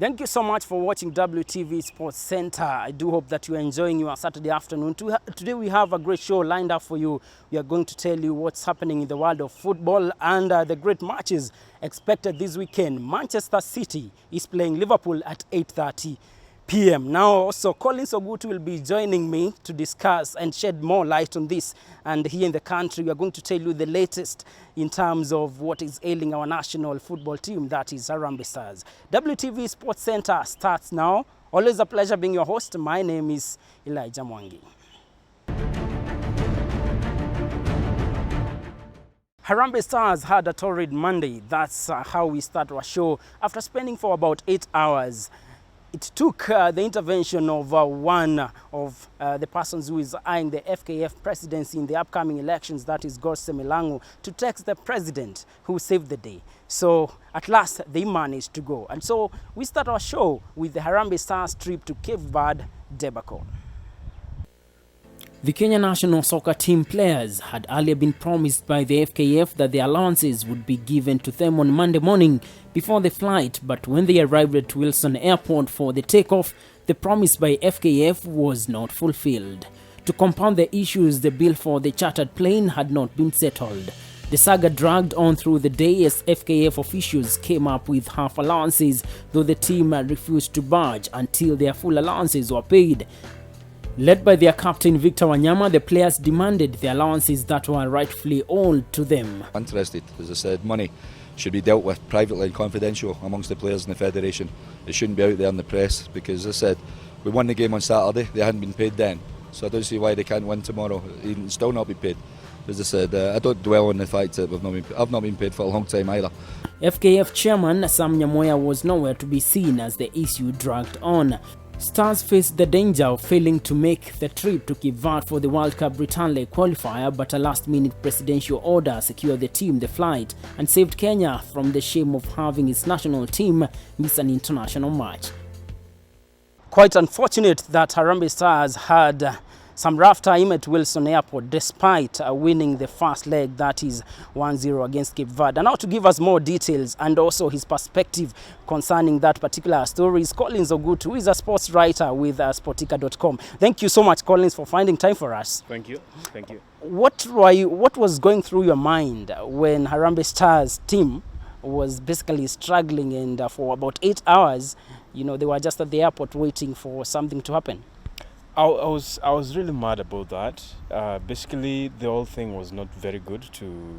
Thank you so much for watching WTV Sports Center. I do hope that you are enjoying your Saturday afternoon. Today we have a great show lined up for you. We are going to tell you what's happening in the world of football and the great matches expected this weekend. Manchester City is playing Liverpool at 8:30 p.m. Now also Collins Ogutu will be joining me to discuss and shed more light on this. And here in the country we are going to tell you the latest in terms of what is ailing our national football team, that is Harambee Stars. WTV Sports Center starts now. Always a pleasure being your host. My name is Elijah Mwangi. Harambee Stars had a torrid Monday. That's how we start our show. After spending for about 8 hours, it took the intervention of one of the persons who is eyeing the FKF presidency in the upcoming elections, that is Gorse Milangu, to text the president who saved the day. So at last they managed to go. And so we start our show with the Harambee Stars trip to Cape Verde debacle. The Kenya national soccer team players had earlier been promised by the FKF that the allowances would be given to them on Monday morning before the flight, but when they arrived at Wilson Airport for the takeoff, the promise by FKF was not fulfilled. To compound the issues, the bill for the chartered plane had not been settled. The saga dragged on through the day as FKF officials came up with half allowances, though the team refused to budge until their full allowances were paid. Led by their captain Victor Wanyama, the players demanded the allowances that were rightfully owed to them. Interested, as I said, money should be dealt with privately and confidential amongst the players in the federation. It shouldn't be out there in the press because, as I said, we won the game on Saturday, they hadn't been paid then. So I don't see why they can't win tomorrow, even still not be paid. As I said, I don't dwell on the fact that I've not been paid for a long time either. FKF chairman Sam Nyamoya was nowhere to be seen as the issue dragged on. Stars faced the danger of failing to make the trip to Cape Verde for the World Cup Return Leg qualifier, but a last-minute presidential order secured the team the flight and saved Kenya from the shame of having its national team miss an international match. Quite unfortunate that Harambee Stars had some rough time at Wilson Airport despite winning the first leg, that is 1-0 against Cape Verde. And now to give us more details and also his perspective concerning that particular story is Collins Ogutu, who is a sports writer with Sportica.com. Thank you so much, Collins, for finding time for us. Thank you. Thank you. What was going through your mind when Harambee Stars team was basically struggling and for about 8 hours, they were just at the airport waiting for something to happen? I was really mad about that. Basically, the whole thing was not very good to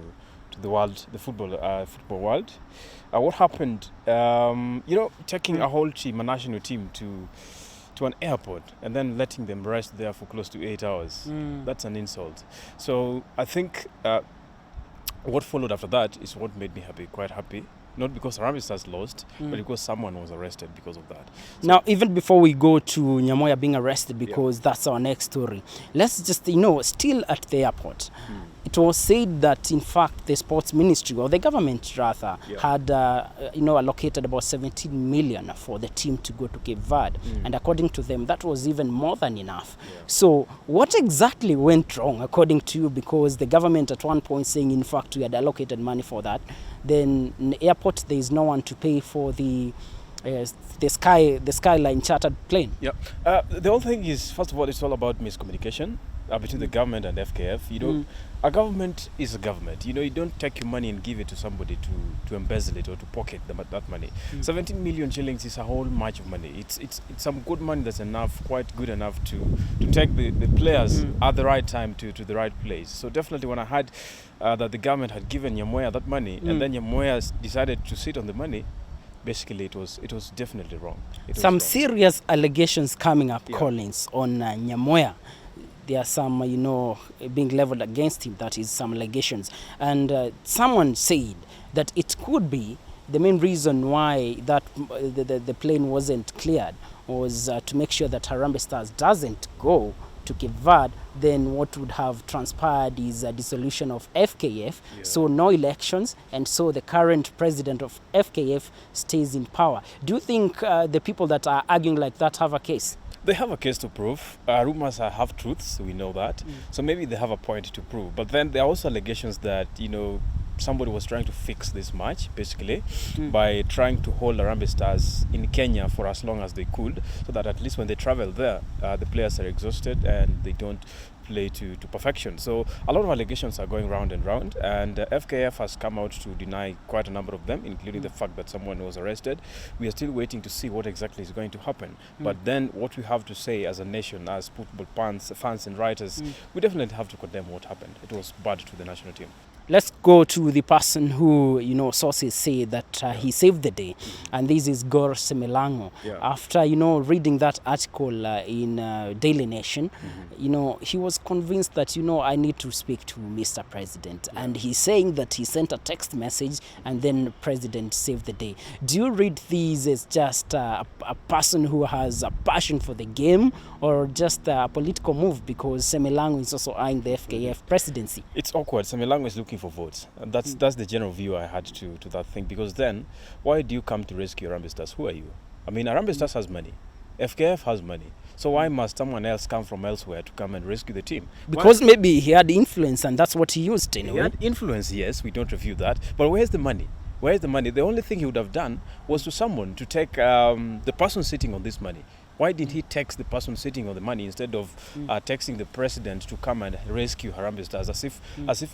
the world, the football world. What happened? Taking a whole team, a national team, to an airport and then letting them rest there for close to 8 hours. That's an insult. So I think what followed after that is what made me quite happy. Not because Harambee Stars lost, but because someone was arrested because of that. So now, even before we go to Nyamoya being arrested, because that's our next story, let's just, still at the airport, it was said that, in fact, the sports ministry, or the government rather, had, allocated about 17 million for the team to go to Cape Verde. And according to them, that was even more than enough. So what exactly went wrong, according to you? Because the government at one point saying, in fact, we had allocated money for that. Then in the airport, there is no one to pay for the Skyline chartered plane. The whole thing is, first of all, it's all about miscommunication between the government and FKF. A government is a government. You don't take your money and give it to somebody to embezzle it or to pocket that money. 17 million shillings is a whole much of money. It's some good money that's quite good enough to take the players at the right time to the right place. So definitely when I heard that the government had given Nyamoya that money and then Nyamoya decided to sit on the money, basically it was definitely wrong. Some serious allegations coming up, Collins, on Nyamoya. There are some, being leveled against him, that is some allegations. And someone said that it could be the main reason why that the plane wasn't cleared was to make sure that Harambee Stars doesn't go to Cape Verde. Then what would have transpired is a dissolution of FKF, so no elections, and so the current president of FKF stays in power. Do you think the people that are arguing like that have a case? They have a case to prove. Rumors have truths, we know that. So maybe they have a point to prove. But then there are also allegations that, somebody was trying to fix this match, basically, by trying to hold Harambee Stars in Kenya for as long as they could, so that at least when they travel there, the players are exhausted and they don't play to perfection. So a lot of allegations are going round and round, and FKF has come out to deny quite a number of them, including the fact that someone was arrested. We are still waiting to see what exactly is going to happen. But then what we have to say as a nation, as football fans and writers, we definitely have to condemn what happened. It was bad to the national team. Let's go to the person who, sources say that he saved the day, and this is Gor Semelango. Yeah. After, reading that article in Daily Nation, he was convinced that, I need to speak to Mr. President. Yeah. And he's saying that he sent a text message and then President saved the day. Do you read these as just a person who has a passion for the game, or just a political move because Semelango is also eyeing the FKF presidency? It's awkward. Semelango is looking for votes. And that's the general view I had to that thing. Because then, why do you come to rescue Harambee Stars? Who are you? I mean, Harambee Stars has money. FKF has money. So why must someone else come from elsewhere to come and rescue the team? Because maybe he had influence and that's what he used anyway. He had influence, yes, we don't refute that. But where's the money? Where's the money? The only thing he would have done was to someone to take the person sitting on this money. Why did he text the person sitting on the money instead of texting the president to come and rescue Harambee Stars, as if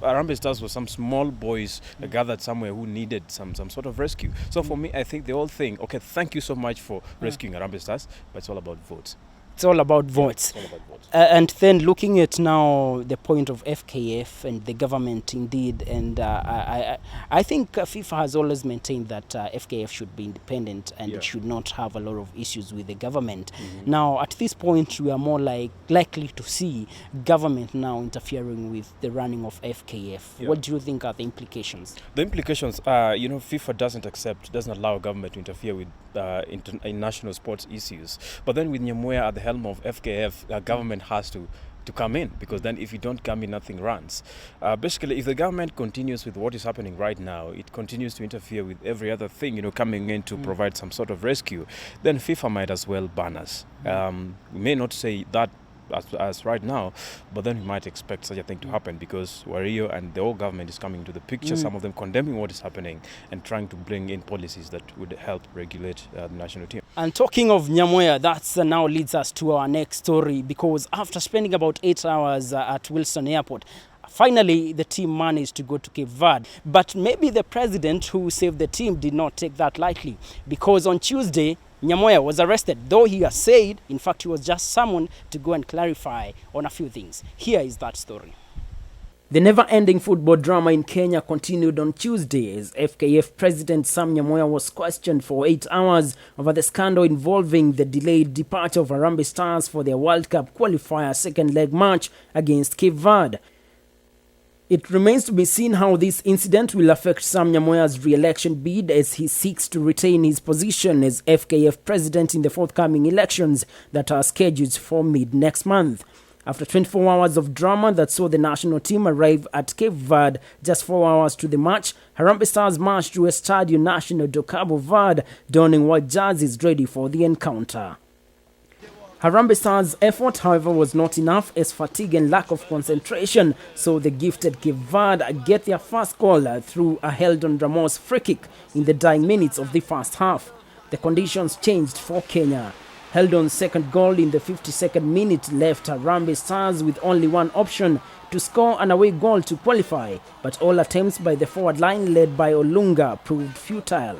Harambee Stars was some small boys gathered somewhere who needed some sort of rescue? So for me, I think the whole thing, okay, thank you so much for rescuing Harambee Stars, but it's all about votes. It's all about votes. It's all about votes. And then looking at now the point of FKF and the government indeed, and I think FIFA has always maintained that FKF should be independent and it should not have a lot of issues with the government. Now, at this point, we are more likely to see government now interfering with the running of FKF. What do you think are the implications? The implications are, FIFA doesn't allow government to interfere with international sports issues. But then with Nyamoya at the helm of FKF, government has to come in, because then if you don't come in, nothing runs. Basically, if the government continues with what is happening right now, it continues to interfere with every other thing, coming in to provide some sort of rescue, then FIFA might as well ban us. We may not say that as right now, but then we might expect such a thing to happen, because Wario and the whole government is coming into the picture, some of them condemning what is happening and trying to bring in policies that would help regulate the national team. And talking of Nyamoya, that now leads us to our next story, because after spending about 8 hours at Wilson Airport, finally the team managed to go to Cape Verde. But maybe the president who saved the team did not take that lightly, because on Tuesday, Nyamoya was arrested, though he has said, in fact, he was just summoned to go and clarify on a few things. Here is that story. The never-ending football drama in Kenya continued on Tuesday as FKF President Sam Nyamoya was questioned for 8 hours over the scandal involving the delayed departure of Harambee Stars for their World Cup qualifier second leg match against Cape Verde. It remains to be seen how this incident will affect Sam Nyamoya's re-election bid as he seeks to retain his position as FKF president in the forthcoming elections that are scheduled for mid-next month. After 24 hours of drama that saw the national team arrive at Cape Verde just 4 hours to the match, Harambee Stars marched to Estadio Nacional do Cabo Verde, donning white jerseys ready for the encounter. Harambee Stars' effort, however, was not enough as fatigue and lack of concentration saw the gifted Cape Verde get their first goal through a Heldon Ramos free kick in the dying minutes of the first half. The conditions changed for Kenya. Heldon's second goal in the 52nd minute left Harambee Stars with only one option: to score an away goal to qualify, but all attempts by the forward line led by Olunga proved futile.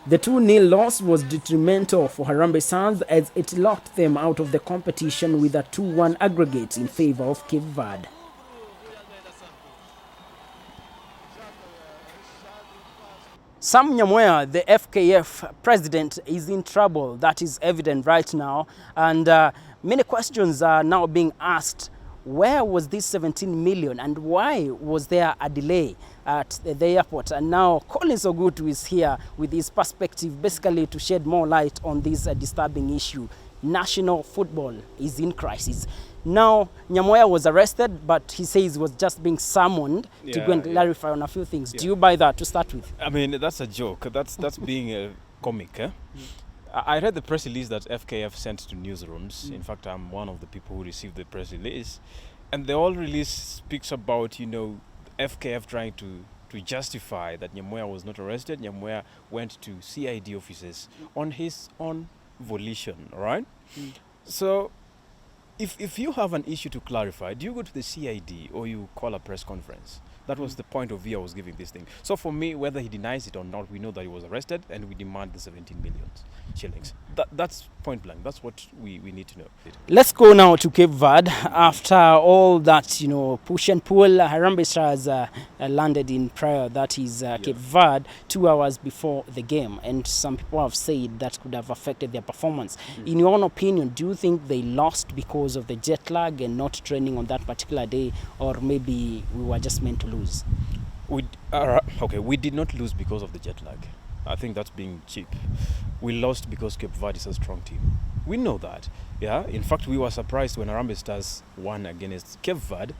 The 2-0 loss was detrimental for Harambee Stars as it locked them out of the competition with a 2-1 aggregate in favor of Cape Verde. Sam Nyamoya, the FKF president, is in trouble. That is evident right now. And many questions are now being asked. Where was this 17 million and why was there a delay at the airport? And now Collins Ogutu is here with his perspective, basically to shed more light on this disturbing issue. National football is in crisis. Now, Nyamoya was arrested, but he says he was just being summoned to go and clarify on a few things. Do you buy that to start with? I mean, that's a joke. That's being a comic, eh? I read the press release that FKF sent to newsrooms. In fact, I'm one of the people who received the press release. And the whole release speaks about, FKF trying to justify that Nyamoya was not arrested. Nyamoya went to CID offices on his own volition, right? So if you have an issue to clarify, do you go to the CID or you call a press conference? That was the point of view I was giving this thing. So for me, whether he denies it or not, we know that he was arrested and we demand the 17 million shillings. That's point blank. That's what we need to know. Let's go now to Cape Verde. After all that, push and pull, Harambee Stars landed in Praia, that is Cape Verde, 2 hours before the game. And some people have said that could have affected their performance. In your own opinion, do you think they lost because of the jet lag and not training on that particular day, or maybe we were just meant to lose? We did not lose because of the jet lag. I think that's being cheap. We lost because Cape Verde is a strong team. We know that. Yeah. In fact, we were surprised when Harambee Stars won against Cape Verde.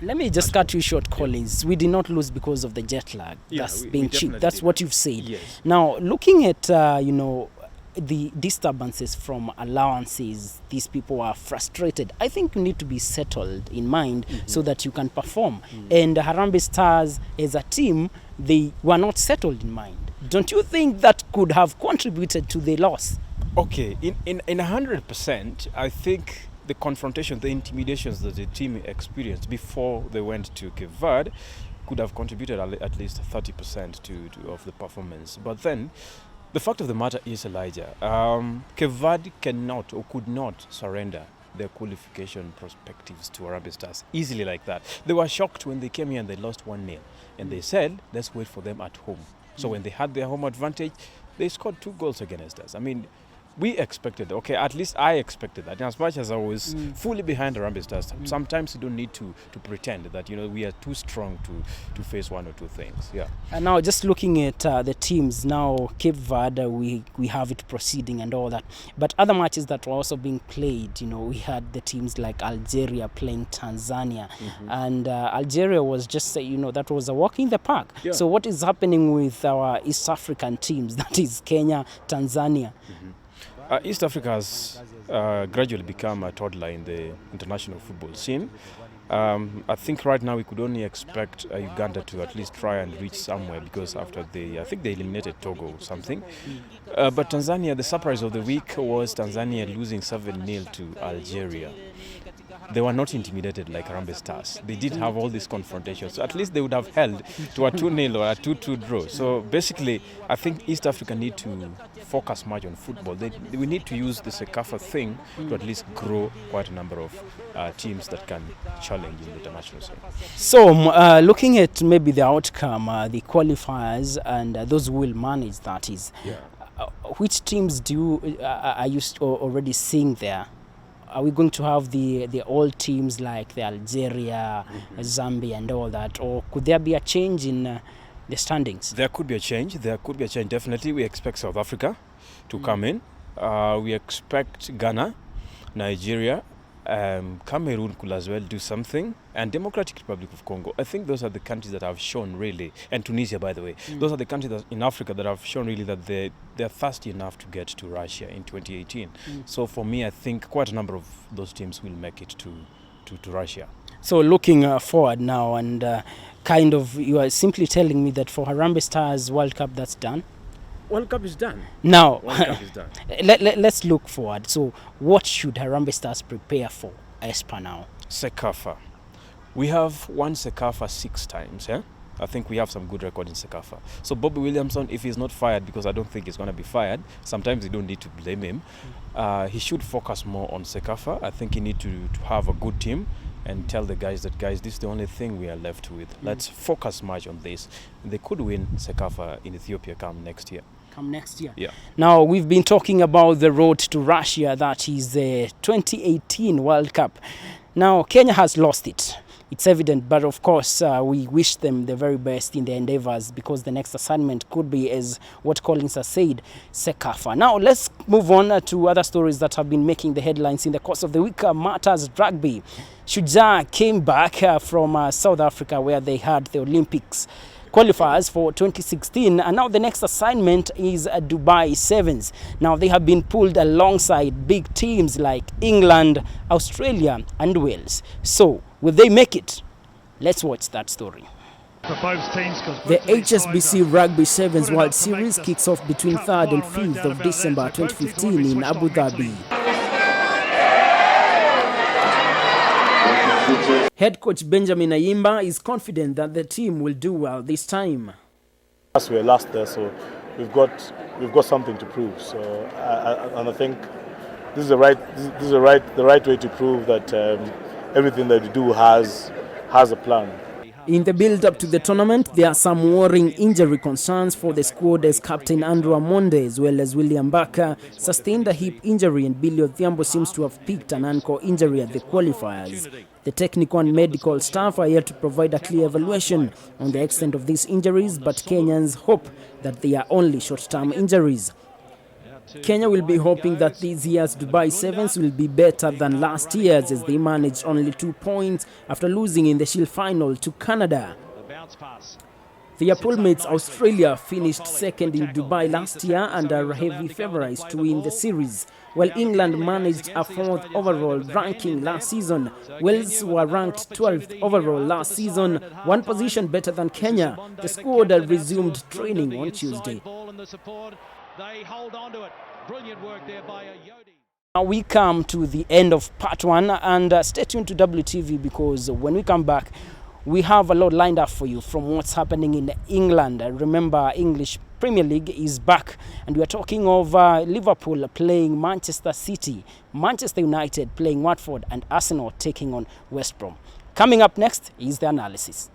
Let me just cut you short, Collins. We did not lose because of the jet lag. That's being cheap. That's what you've said. Yes. Now, looking at the disturbances from allowances, these people are frustrated. I think you need to be settled in mind so that you can perform. And Harambee Stars as a team, they were not settled in mind. Don't you think that could have contributed to the loss? Okay, in 100%, I think the confrontation, the intimidations that the team experienced before they went to Cape Verde could have contributed at least 30% to of the performance. But then, the fact of the matter is, Elijah, Cape Verde cannot or could not surrender their qualification perspectives to Harambee Stars easily like that. They were shocked when they came here and they lost 1-0. And they said, let's wait for them at home. So when they had their home advantage, they scored 2 goals against us. I mean, we expected, at least I expected that. And as much as I was fully behind Harambee Stars, sometimes you don't need to pretend that, we are too strong to face one or two things. Yeah. And now just looking at the teams, now Cape Verde, we have it proceeding and all that. But other matches that were also being played, we had the teams like Algeria playing Tanzania. And Algeria was just, that was a walk in the park. Yeah. So what is happening with our East African teams, that is Kenya, Tanzania? East Africa has gradually become a toddler in the international football scene. I think right now we could only expect Uganda to at least try and reach somewhere, because after I think they eliminated Togo or something. But Tanzania, the surprise of the week was Tanzania losing 7-0 to Algeria. They were not intimidated like Harambee Stars. They did have all these confrontations. So at least they would have held to a 2-0 or a 2-2 draw. So basically, I think East Africa need to focus much on football. We need to use the CECAFA thing to at least grow quite a number of teams that can challenge in the international scene. So looking at maybe the outcome, the qualifiers and those who will manage, that is, which teams are you already seeing there? Are we going to have the old teams like the Algeria, Zambia and all that? Or could there be a change in the standings? There could be a change. Definitely. We expect South Africa to come in. We expect Ghana, Nigeria, Cameroon could as well do something, and Democratic Republic of Congo. I think those are the countries that have shown really, and Tunisia, by the way, those are the countries in Africa that have shown really that they're thirsty enough to get to Russia in 2018. So for me, I think quite a number of those teams will make it to Russia. So looking forward now, and you are simply telling me that for Harambee Stars World Cup, that's done? World Cup is done. Now, World Cup is done. Let's look forward. So what should Harambee Stars prepare for as per now? CECAFA. We have won CECAFA 6 times. I think we have some good record in CECAFA. So Bobby Williamson, if he's not fired, because I don't think he's going to be fired, sometimes you don't need to blame him. He should focus more on CECAFA. I think he needs to have a good team and tell the guys that, guys, this is the only thing we are left with. Let's focus much on this. They could win CECAFA in Ethiopia come next year. Yeah. Now, we've been talking about the road to Russia, that is the 2018 World Cup. Now, Kenya has lost it. It's evident, but of course, we wish them the very best in their endeavors, because the next assignment could be, as what Collins has said, CECAFA. Now, let's move on to other stories that have been making the headlines in the course of the week. Matters rugby. Shujaa came back from South Africa, where they had the Olympics qualifiers for 2016, and now the next assignment is Dubai Sevens. Now they have been pulled alongside big teams like England, Australia and Wales. So will they make it? Let's watch that story. for both teams. The HSBC Rugby Sevens World Series kicks off between 3rd and 5th of December 2015 in Abu Dhabi. Head coach Benjamin Ayimba is confident that the team will do well this time. We were last there, so we've got something to prove. So I think this is the right way to prove that everything that we do has a plan. In the build-up to the tournament, there are some worrying injury concerns for the squad as Captain Andrew Amonde as well as William Barker sustained a hip injury and Billy Odhiambo seems to have picked an ankle injury at the qualifiers. The technical and medical staff are yet to provide a clear evaluation on the extent of these injuries, but Kenyans hope that they are only short-term injuries. Kenya will be hoping that this year's Dubai Sevens will be better than last year's as they managed only 2 points after losing in the Shield final to Canada. Their poolmates Australia finished second in Dubai last year and are heavy favourites to win the series, while England managed a 4th overall ranking last season. Wales were ranked 12th overall last season, 1 position better than Kenya. The squad resumed training on Tuesday. They hold on to it. Brilliant work there by Yodi. Now we come to the end of part 1 and stay tuned to WTV because when we come back, we have a lot lined up for you from what's happening in England. Remember, English Premier League is back and we are talking of Liverpool playing Manchester City, Manchester United playing Watford and Arsenal taking on West Brom. Coming up next is the analysis.